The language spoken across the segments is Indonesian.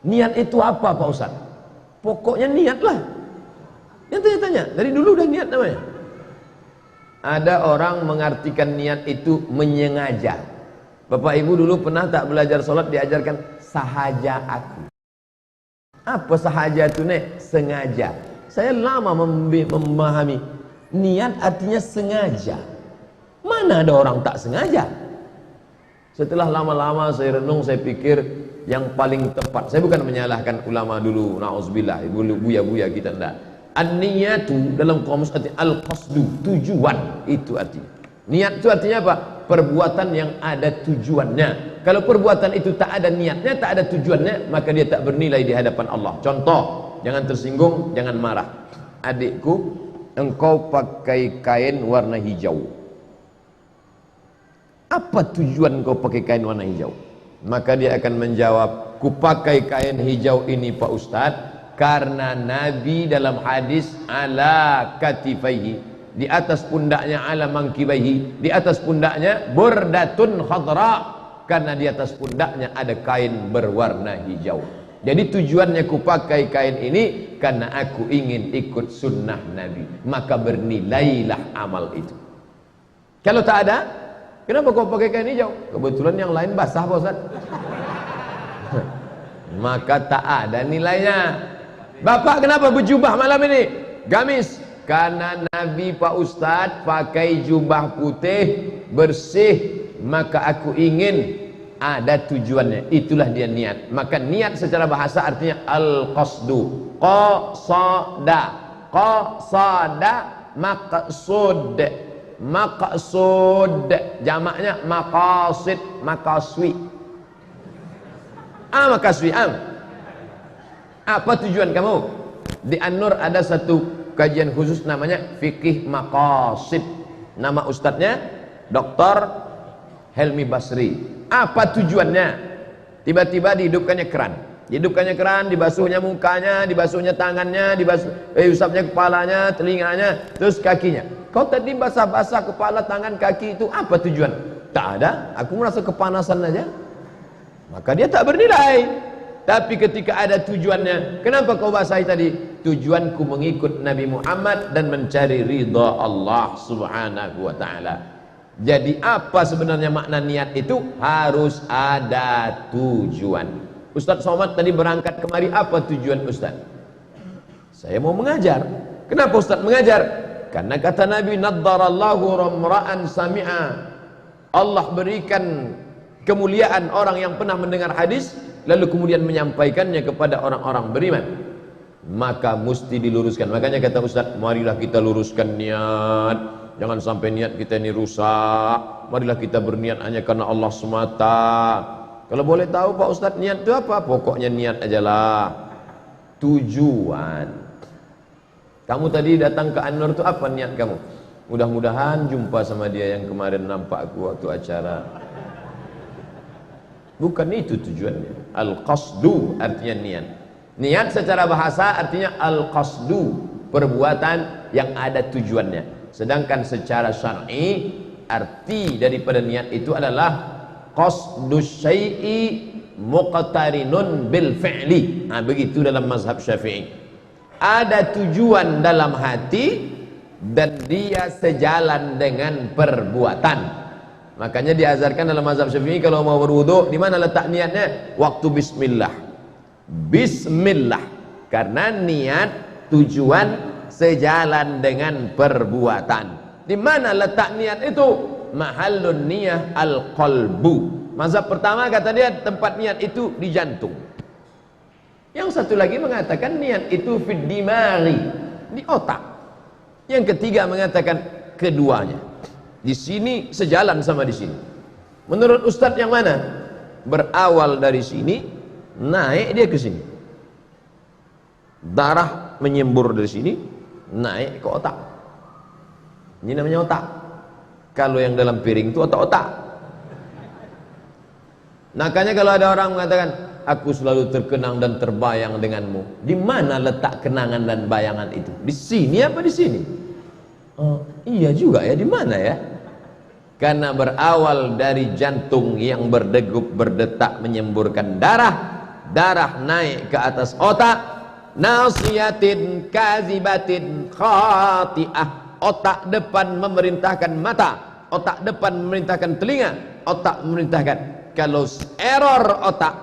Niat itu apa Pak Ustaz? Pokoknya niatlah. Yang tanya-tanya, dari dulu udah niat namanya. Ada orang mengartikan niat itu menyengaja. Bapak Ibu dulu pernah tak belajar sholat diajarkan sahaja aku. Apa sahaja itu nek? Sengaja. Saya lama memahami niat artinya sengaja. Mana ada orang tak sengaja? Setelah lama-lama saya renung, saya pikir yang paling tepat. Saya bukan menyalahkan ulama dulu, na'udzubillah, buya-buya kita enggak. An-niyatu dalam kamus arti al-qasdu, tujuan itu artinya. Niat itu artinya apa? Perbuatan yang ada tujuannya. Kalau perbuatan itu tak ada niatnya, tak ada tujuannya, maka dia tak bernilai di hadapan Allah. Contoh, jangan tersinggung, jangan marah. Adikku, engkau pakai kain warna hijau. Apa tujuan engkau pakai kain warna hijau? Maka dia akan menjawab, ku pakai kain hijau ini Pak Ustadz karena Nabi dalam hadis ala katifaihi, di atas pundaknya, ala mangkibaihi, di atas pundaknya burdatun khadra, karena di atas pundaknya ada kain berwarna hijau. Jadi tujuannya ku pakai kain ini karena aku ingin ikut sunnah Nabi, maka bernilailah amal itu. Kalau tak ada, kenapa kau pakai kain hijau? Kebetulan yang lain basah Pak Ustaz. Maka tak ada nilainya. Bapak kenapa berjubah malam ini? Gamis. Karena Nabi Pak Ustadz pakai jubah putih bersih, maka aku ingin ada tujuannya. Itulah dia niat. Maka niat secara bahasa artinya al-qasdu. Qasada. Qasada maqsud. Maqsud jamaknya maqasid, maqaswi. Maqaswi apa tujuan kamu? Di An-Nur ada satu kajian khusus namanya fikih maqasid. Nama ustadznya Dr. Helmi Basri. Apa tujuannya? Tiba-tiba dihidupkannya keran. Dihidupkannya keran, dibasuhnya mukanya, dibasuhnya tangannya, diusapnya kepalanya, telinganya, terus kakinya. Kau tadi basah-basah kepala, tangan, kaki itu apa tujuan? Tak ada, aku merasa kepanasan aja. Maka dia tak bernilai. Tapi ketika ada tujuannya, kenapa kau basahi tadi? Tujuanku mengikut Nabi Muhammad dan mencari ridha Allah subhanahu wa ta'ala. Jadi apa sebenarnya makna niat itu? Harus ada tujuan. Ustaz Somad tadi berangkat kemari, apa tujuan Ustaz? Saya mau mengajar. Kenapa Ustaz mengajar? Karena kata Nabi, naddarallahu ramra'an sami'a, Allah berikan kemuliaan orang yang pernah mendengar hadis lalu kemudian menyampaikannya kepada orang-orang beriman. Maka mesti diluruskan. Makanya kata Ustaz, marilah kita luruskan niat, jangan sampai niat kita ini rusak. Marilah kita berniat hanya karena Allah semata. Kalau boleh tahu Pak Ustaz, niat itu apa? Pokoknya niat ajalah. Tujuan. Kamu tadi datang ke An-Nur itu apa niat kamu? Mudah-mudahan jumpa sama dia yang kemarin nampak aku waktu acara. Bukan itu tujuannya. Al-qasdu artinya niat. Niat secara bahasa artinya al-qasdu, perbuatan yang ada tujuannya. Sedangkan secara syar'i arti daripada niat itu adalah qasdus syai'i muqtarinun bil fi'li. Begitu dalam mazhab Syafi'i. Ada tujuan dalam hati dan dia sejalan dengan perbuatan. Makanya diajarkan dalam mazhab Syafi'i kalau mau berwudu, di mana letak niatnya? Waktu bismillah. Bismillah. Karena niat tujuan sejalan dengan perbuatan. Di mana letak niat itu? Mahallun niyah al-qalbu. Mazhab pertama kata dia tempat niat itu di jantung. Yang satu lagi mengatakan niat itu fid dimari, di otak. Yang ketiga mengatakan keduanya. Di sini sejalan sama di sini. Menurut Ustadz yang mana? Berawal dari sini, naik dia ke sini. Darah menyembur dari sini, naik ke otak. Ini namanya otak. Kalau yang dalam piring itu otak-otak. Makanya kalau ada orang mengatakan, aku selalu terkenang dan terbayang denganmu. Di mana letak kenangan dan bayangan itu? Di sini apa di sini? Oh, iya juga ya, di mana ya? Karena berawal dari jantung yang berdegup, berdetak, menyemburkan darah, darah naik ke atas otak, nasiyatin kazibatin khati'ah, otak depan memerintahkan mata, otak depan memerintahkan telinga, otak memerintahkan. Kalau error otak,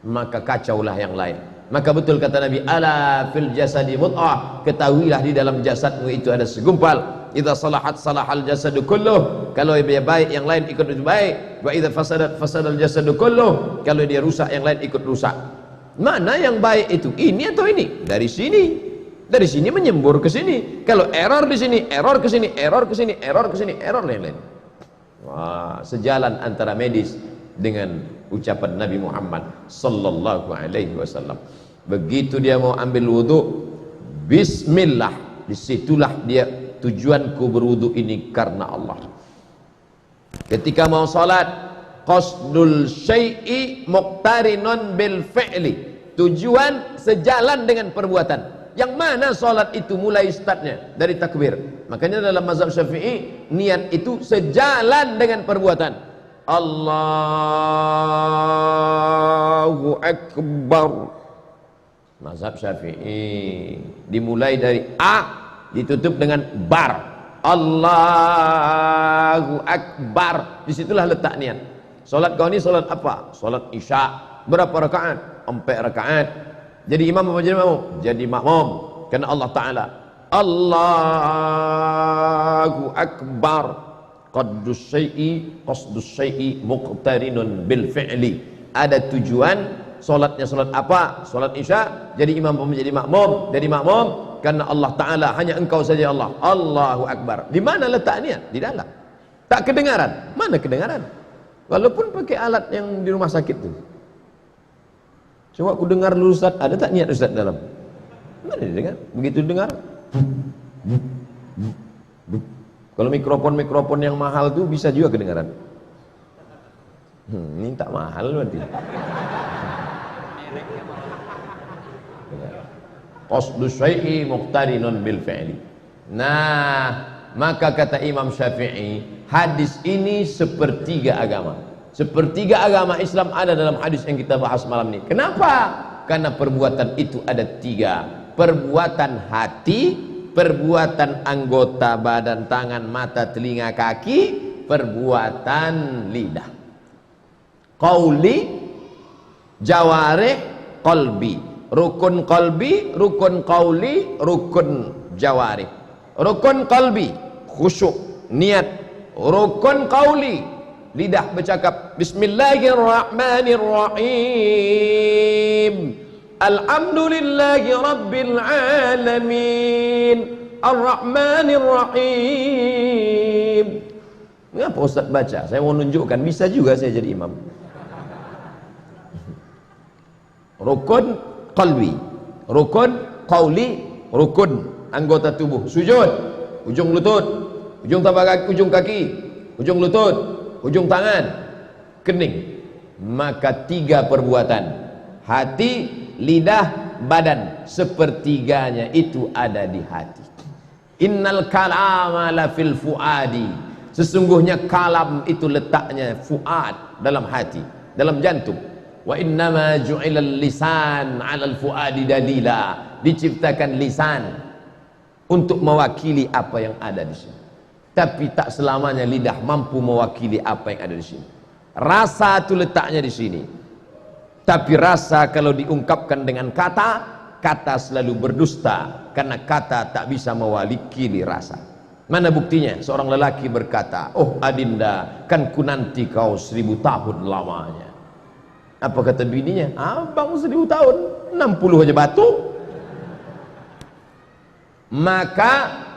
maka kacaulah yang lain. Maka betul kata Nabi, ala fil jasadi mud'ah, ketahuilah di dalam jasadmu itu ada segumpal. Idza salahat salahal jasadu kulluh, kalau dia baik yang lain ikut baik. Wa idza fasadat fasadal jasadu kulluh, kalau dia rusak yang lain ikut rusak. Mana yang baik itu? Ini atau ini? Dari sini. Dari sini menyembur ke sini. Kalau error di sini, error ke sini, error ke sini, error ke sini, error lain-lain. Wah, sejalan antara medis dengan ucapan Nabi Muhammad sallallahu alaihi wasallam. Begitu dia mau ambil wudu, bismillah, disitulah dia, tujuanku berwudu ini karena Allah. Ketika mau salat, qasdul syai'i muqtarinun bil fi'li, tujuan sejalan dengan perbuatan. Yang mana salat itu mulai startnya dari takbir. Makanya dalam mazhab Syafi'i, niat itu sejalan dengan perbuatan. Allahu Akbar. Mazhab Syafi'i dimulai dari A, ditutup dengan bar. Allahu Akbar. Disitulah letak niat. Salat kau ini salat apa? Salat Isya. Berapa rakaat? 4 rakaat. Jadi imam apa jadi makmum? Jadi makmum. Karena Allah Ta'ala Allahu Akbar. Qasdus syai'i muqtarinun bil fi'li. Ada tujuan, solatnya solat apa? Solat Isya, jadi imam menjadi makmum, jadi makmum karena Allah Ta'ala, hanya engkau saja Allah. Allahu Akbar. Di mana letaknya? Di dalam. Tak kedengaran. Mana kedengaran? Walaupun pakai alat yang di rumah sakit tu. Coba aku dengar dulu Ustaz, ada tak niat Ustaz dalam? Mana dia dengar? Begitu dengar, kalau mikrofon yang mahal tuh bisa juga kedengaran. Ini tak mahal berarti. Qasdus syai'i muqtarinun bil fi'li. Nah, maka kata Imam Syafi'i, hadis ini sepertiga agama. Sepertiga agama Islam ada dalam hadis yang kita bahas malam ini. Kenapa? Karena perbuatan itu ada 3. Perbuatan hati, perbuatan anggota badan, tangan, mata, telinga, kaki, perbuatan lidah. Qauli, jawarih, qalbi. Rukun qalbi, rukun qauli, rukun jawarih. Rukun qalbi, khusyuk, niat. Rukun qauli, lidah bercakap Bismillahirrahmanirrahim, Alhamdulillahi Rabbil Alamin, Ar-Rahmanir-Rahim. Mengapa Ustaz baca? Saya mau menunjukkan bisa juga saya jadi imam. Rukun qalbi, rukun qauli, rukun anggota tubuh. Sujud, ujung lutut, ujung tapak kaki, ujung lutut, ujung tangan, kening. Maka 3 perbuatan, hati, lidah, badan, sepertiganya itu ada di hati. Innal kalama la fil fuadi, sesungguhnya kalam itu letaknya fuad, dalam hati, dalam jantung. Wa innama ju'ilal lisan 'alal fuadi dalila, diciptakan lisan untuk mewakili apa yang ada di sini. Tapi tak selamanya lidah mampu mewakili apa yang ada di sini. Rasa itu letaknya di sini. Tapi rasa kalau diungkapkan dengan kata, kata selalu berdusta, karena kata tak bisa mewakili rasa. Mana buktinya? Seorang lelaki berkata, oh Adinda, kan ku nanti kau 1000 tahun lamanya. Apa kata bininya? Abang 1000 tahun, 60 aja batu. Maka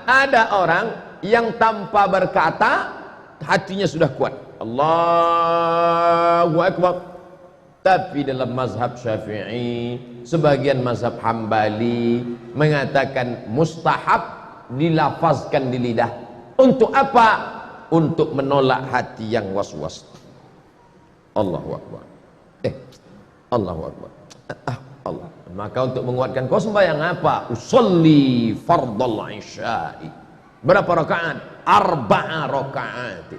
ada orang yang tanpa berkata, hatinya sudah kuat. Allahu Akbar. Tapi dalam mazhab Syafi'i, sebagian mazhab Hambali mengatakan mustahab dilafazkan di lidah. Untuk apa? Untuk menolak hati yang was-was. Allahu Akbar. Allahu Akbar. Allah. Maka untuk menguatkan, kau sembahyang apa? Usolli fardal isya'i. Berapa rakaat? 4 rakaat.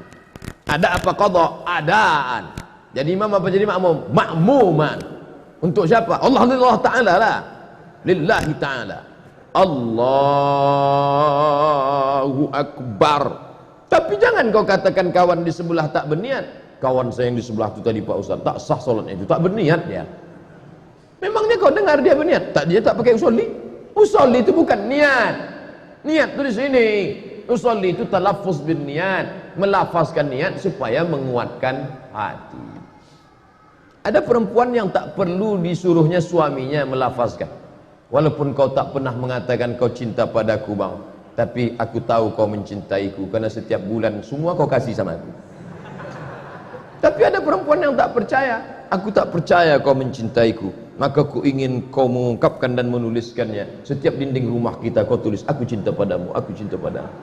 Ada apa qadha? Adaan. Jadi imam apa jadi makmum? Makmuman. Untuk siapa? Allah Ta'ala lah. Lillahi Ta'ala. Allahu Akbar. Tapi jangan kau katakan kawan di sebelah tak berniat. Kawan saya yang di sebelah itu tadi Pak Ustaz, tak sah solatnya itu, tak berniat dia. Memangnya kau dengar dia berniat? Tak, dia tak pakai usolli. Usolli itu bukan niat. Niat itu di sini. Usolli itu talaffuz bin niat, melafazkan niat supaya menguatkan hati. Ada perempuan yang tak perlu disuruhnya suaminya melafazkan. Walaupun kau tak pernah mengatakan kau cinta padaku bang, tapi aku tahu kau mencintaiku karena setiap bulan semua kau kasih sama aku. Tapi ada perempuan yang tak percaya. Aku tak percaya kau mencintaiku, maka ku ingin kau mengungkapkan dan menuliskannya. Setiap dinding rumah kita kau tulis, aku cinta padamu, aku cinta padamu.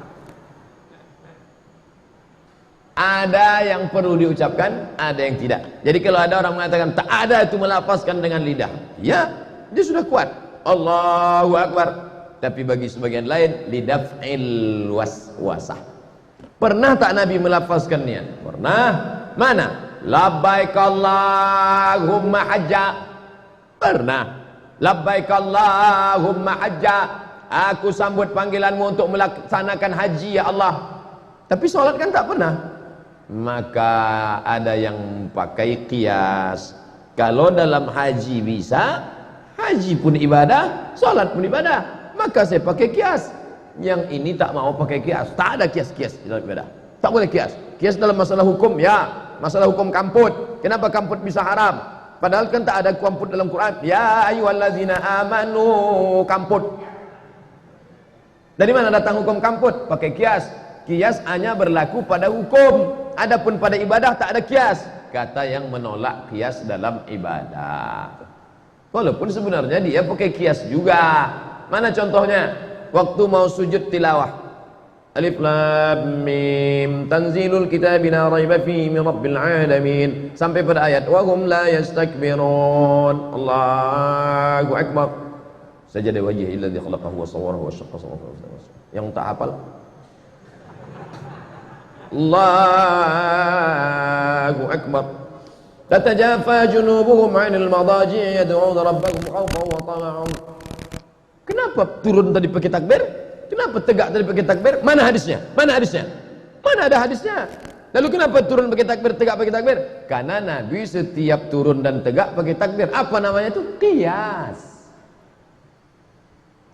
Ada yang perlu diucapkan, ada yang tidak. Jadi kalau ada orang mengatakan tak ada itu melafazkan dengan lidah, ya, dia sudah kuat. Allahu Akbar. Tapi bagi sebagian lain, lidaf'il waswasah. Pernah tak Nabi melafazkan niat? Pernah. Mana? Labbaik Allahumma hajja. Pernah. Labbaik Allahumma hajja. Aku sambut panggilanmu untuk melaksanakan haji ya Allah. Tapi solat kan tak pernah. Maka ada yang pakai qiyas. Kalau dalam haji bisa, haji pun ibadah, solat pun ibadah, maka saya pakai qiyas. Yang ini tak mau pakai qiyas. Tak ada qiyas-qiyas dalam ibadah. Tak boleh qiyas. Qiyas dalam masalah hukum, ya. Masalah hukum kamput. Kenapa kamput bisa haram? Padahal kan tak ada kamput dalam Quran. Ya ayyuhallazina amanu kamput. Dari mana datang hukum kamput? Pakai qiyas. Qiyas hanya berlaku pada hukum. Adapun pada ibadah tak ada qiyas. Kata yang menolak qiyas dalam ibadah. Walaupun sebenarnya dia pakai qiyas juga. Mana contohnya? Waktu mau sujud tilawah. Alif Lam Mim Tanzilul Kitabi la raiba fihi min Rabbil Alamin sampai pada ayat wa hum la yastakbirun. Allahu Akbar. Sajada wajhi alladhi khalaqahu wa sawwarahu wa syaqqa sawwarahu. Yang tak hafal Allahu Akbar. Tatajafa junubuhum 'anil madaji' yad'una rabbahum khawfan wa tama'an. Kenapa turun tadi pakai takbir? Kenapa tegak tadi pakai takbir? Mana hadisnya? Mana hadisnya? Mana ada hadisnya? Lalu kenapa turun pakai takbir, tegak pakai takbir? Karena Nabi setiap turun dan tegak pakai takbir. Apa namanya itu? Qiyas.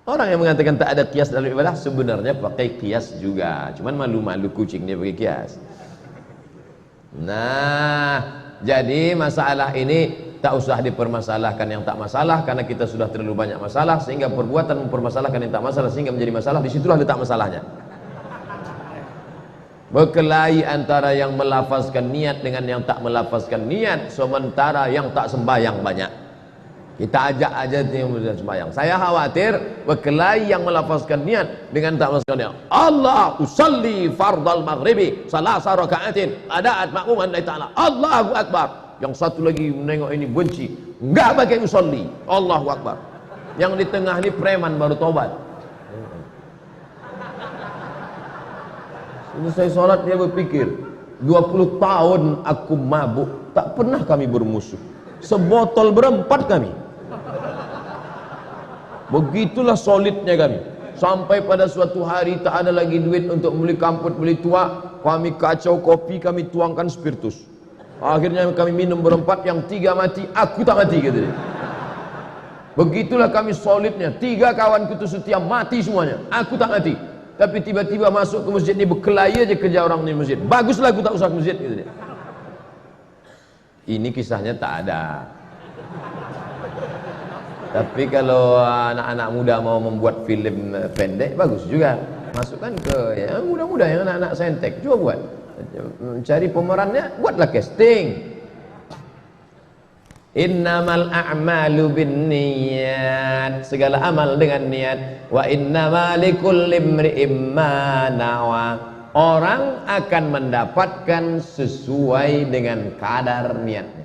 Orang yang mengatakan tak ada qiyas dalam ibadah sebenarnya pakai qiyas juga. Cuman malu-malu kucing dia pakai qiyas. Nah, jadi masalah ini tak usah dipermasalahkan yang tak masalah, karena kita sudah terlalu banyak masalah sehingga perbuatan mempermasalahkan yang tak masalah sehingga menjadi masalah. Disitulah letak masalahnya. Berkelahi antara yang melafazkan niat dengan yang tak melafazkan niat, sementara yang tak sembahyang banyak. Kita ajak aja yang sembahyang. Saya khawatir berkelahi yang melafazkan niat dengan tak melafazkan niat. Allah usalli fardal maghribi salasa raka'atin ada'at makmuman lillahi ta'ala. Allahu Akbar. Yang satu lagi menengok ini benci, enggak pakai usolli. Allahu Akbar. Yang di tengah ini preman baru tobat. Selesai sholat dia berpikir, 20 tahun aku mabuk, tak pernah kami bermusuh. Sebotol berempat kami. Begitulah solidnya kami. Sampai pada suatu hari tak ada lagi duit untuk beli kamput, beli tuak. Kami kacau kopi, kami tuangkan spiritus. Akhirnya kami minum berempat, yang 3 mati, aku tak mati, kata dia. Begitulah kami solidnya. 3 kawanku itu setia mati semuanya, aku tak mati. Tapi tiba-tiba masuk ke masjid ini, berkelahi aja kerja orang di masjid. Baguslah aku tak usah ke masjid, kata dia. Ini kisahnya tak ada. Tapi kalau anak-anak muda mau membuat film pendek, bagus juga. Masukkan ke ya, muda-muda yang anak-anak saintek, coba buat. Cari pemerannya, buatlah casting. Innamal a'malu binniyat, segala amal dengan niat. Wa innamal likulli imri'im ma nawa, orang akan mendapatkan sesuai dengan kadar niatnya.